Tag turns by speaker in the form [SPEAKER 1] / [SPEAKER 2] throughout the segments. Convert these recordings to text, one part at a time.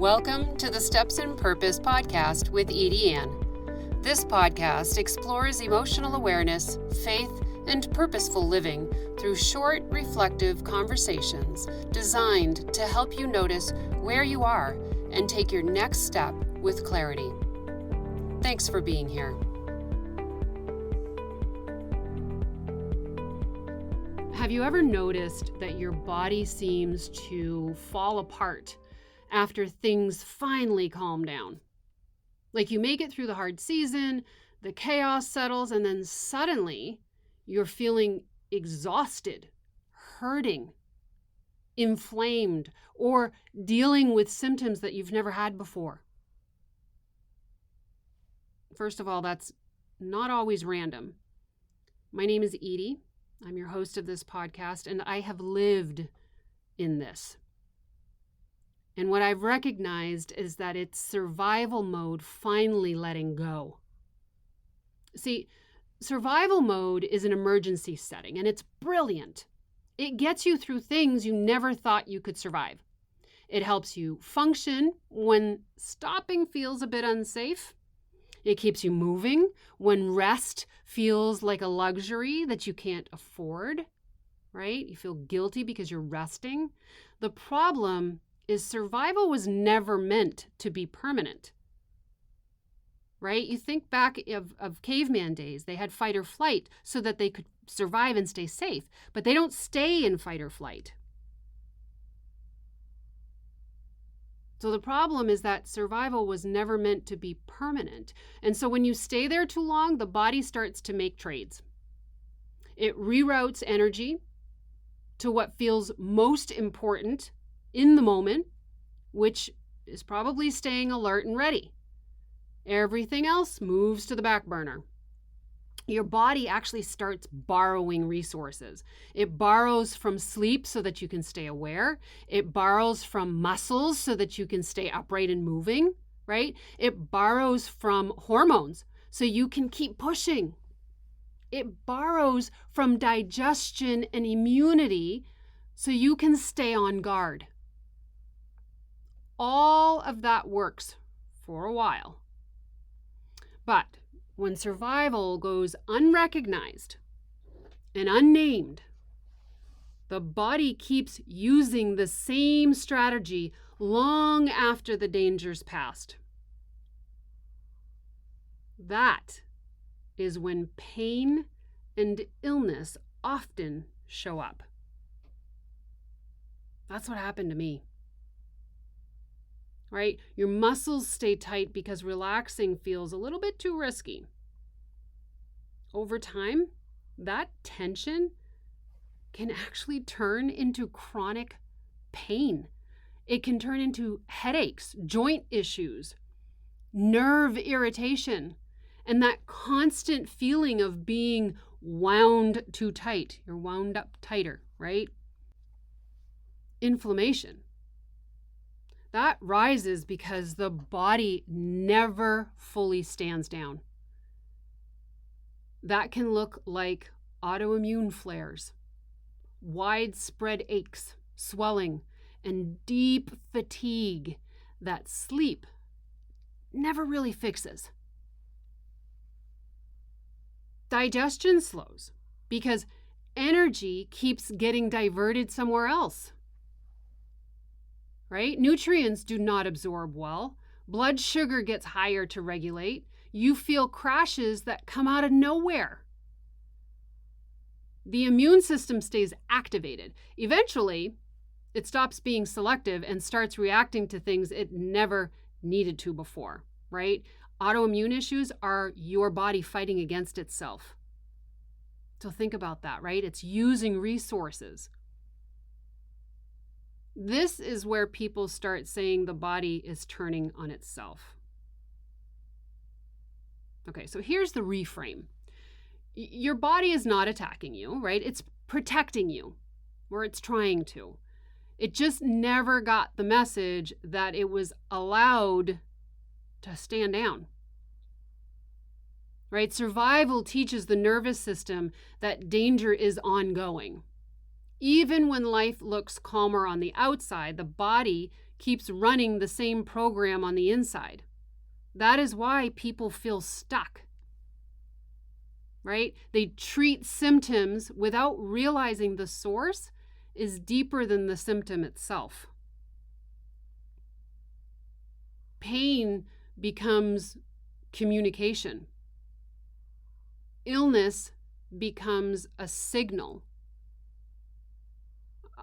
[SPEAKER 1] Welcome to the Steps in Purpose podcast with EdieAnne. This podcast explores emotional awareness, faith, and purposeful living through short, reflective conversations designed to help you notice where you are and take your next step with clarity. Thanks for being here. Have you ever noticed that your body seems to fall apart after things finally calm down? Like you make it through the hard season, the chaos settles, and then suddenly you're feeling exhausted, hurting, inflamed, or dealing with symptoms that you've never had before. First of all, that's not always random. My name is Edie. I'm your host of this podcast, and I have lived in this. And what I've recognized is that it's survival mode finally letting go. See, survival mode is an emergency setting, and it's brilliant. It gets you through things you never thought you could survive. It helps you function when stopping feels a bit unsafe. It keeps you moving when rest feels like a luxury that you can't afford, right? You feel guilty because you're resting. The problem is survival was never meant to be permanent, right? You think back of caveman days. They had fight or flight so that they could survive and stay safe, but they don't stay in fight or flight. So the problem is that survival was never meant to be permanent. And so when you stay there too long, the body starts to make trades. It reroutes energy to what feels most important in the moment, which is probably staying alert and ready. Everything else moves to the back burner. Your body actually starts borrowing resources. It borrows from sleep so that you can stay aware. It borrows from muscles so that you can stay upright and moving, right? It borrows from hormones so you can keep pushing. It borrows from digestion and immunity so you can stay on guard. All of that works for a while. But when survival goes unrecognized and unnamed, the body keeps using the same strategy long after the danger's passed. That is when pain and illness often show up. That's what happened to me. Right? Your muscles stay tight because relaxing feels a little bit too risky. Over time, that tension can actually turn into chronic pain. It can turn into headaches, joint issues, nerve irritation, and that constant feeling of being wound too tight. You're wound up tighter, right? Inflammation. That rises because the body never fully stands down. That can look like autoimmune flares, widespread aches, swelling, and deep fatigue that sleep never really fixes. Digestion slows because energy keeps getting diverted somewhere else. Right? Nutrients do not absorb well. Blood sugar gets higher to regulate. You feel crashes that come out of nowhere. The immune system stays activated. Eventually, it stops being selective and starts reacting to things it never needed to before, right? Autoimmune issues are your body fighting against itself. So think about that, right? It's using resources. This is where people start saying the body is turning on itself. Okay, so here's the reframe. Your body is not attacking you, right? It's protecting you, or it's trying to. It just never got the message that it was allowed to stand down. Right? Survival teaches the nervous system that danger is ongoing. Even when life looks calmer on the outside, the body keeps running the same program on the inside. That is why people feel stuck, right? They treat symptoms without realizing the source is deeper than the symptom itself. Pain becomes communication. Illness becomes a signal.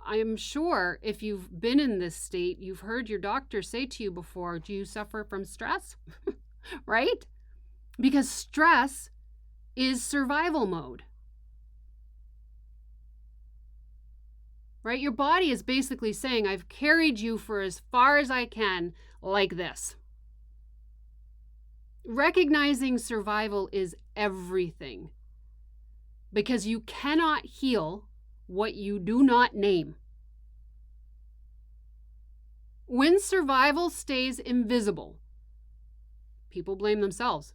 [SPEAKER 1] I'm sure if you've been in this state, you've heard your doctor say to you before, do you suffer from stress? Right? Because stress is survival mode. Right? Your body is basically saying, I've carried you for as far as I can, like this. Recognizing survival is everything, because you cannot heal what you do not name. When survival stays invisible, people blame themselves.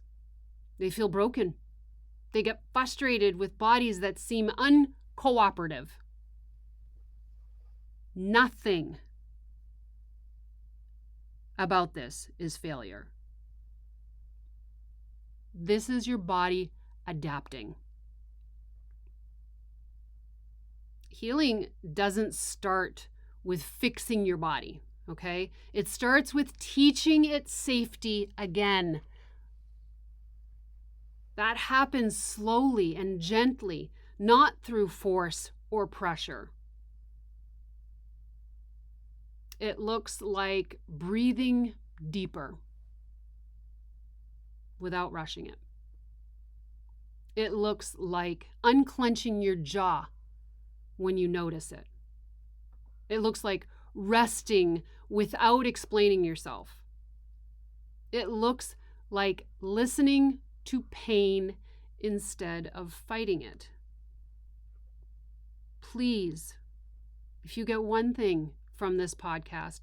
[SPEAKER 1] They feel broken. They get frustrated with bodies that seem uncooperative. Nothing about this is failure. This is your body adapting. Healing doesn't start with fixing your body, okay? It starts with teaching it safety again. That happens slowly and gently, not through force or pressure. It looks like breathing deeper without rushing it. It looks like unclenching your jaw when you notice it. It looks like resting without explaining yourself. It looks like listening to pain instead of fighting it. Please, if you get one thing from this podcast,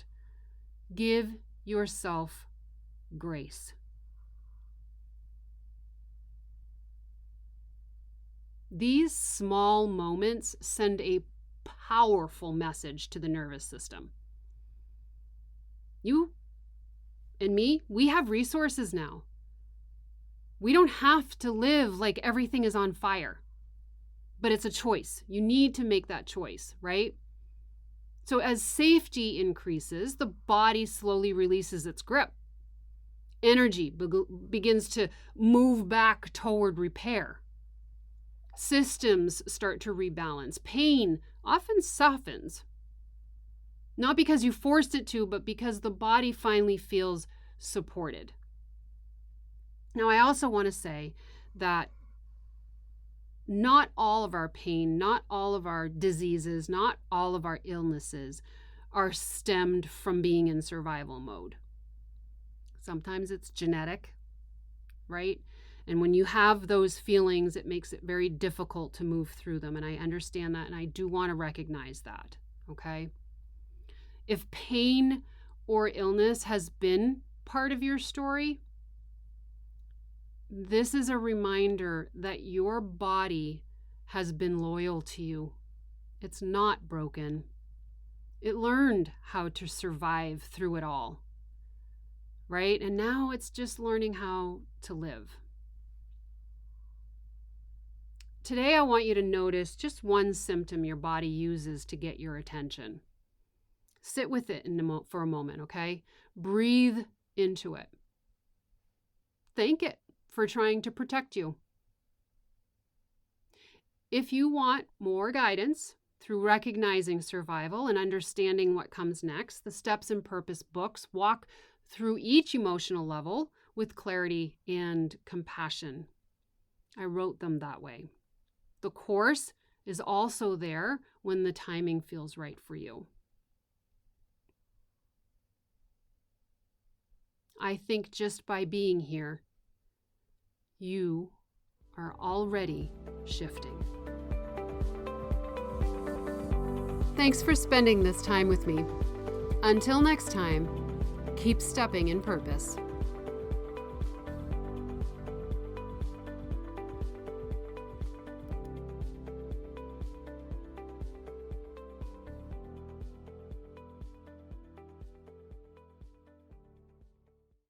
[SPEAKER 1] give yourself grace. These small moments send a powerful message to the nervous system. You and me, we have resources now. We don't have to live like everything is on fire, but it's a choice. You need to make that choice, right? So as safety increases, the body slowly releases its grip. Energy begins to move back toward repair. Systems start to rebalance. Pain often softens. Not because you forced it to, but because the body finally feels supported. Now, I also want to say that not all of our pain, not all of our diseases, not all of our illnesses are stemmed from being in survival mode. Sometimes it's genetic, right? And when you have those feelings, it makes it very difficult to move through them. And I understand that, and I do want to recognize that, okay? If pain or illness has been part of your story, this is a reminder that your body has been loyal to you. It's not broken. It learned how to survive through it all, right? And now it's just learning how to live. Today, I want you to notice just one symptom your body uses to get your attention. Sit with it for a moment, okay? Breathe into it. Thank it for trying to protect you. If you want more guidance through recognizing survival and understanding what comes next, the Steps and Purpose books walk through each emotional level with clarity and compassion. I wrote them that way. The course is also there when the timing feels right for you. I think just by being here, you are already shifting. Thanks for spending this time with me. Until next time, keep stepping in purpose.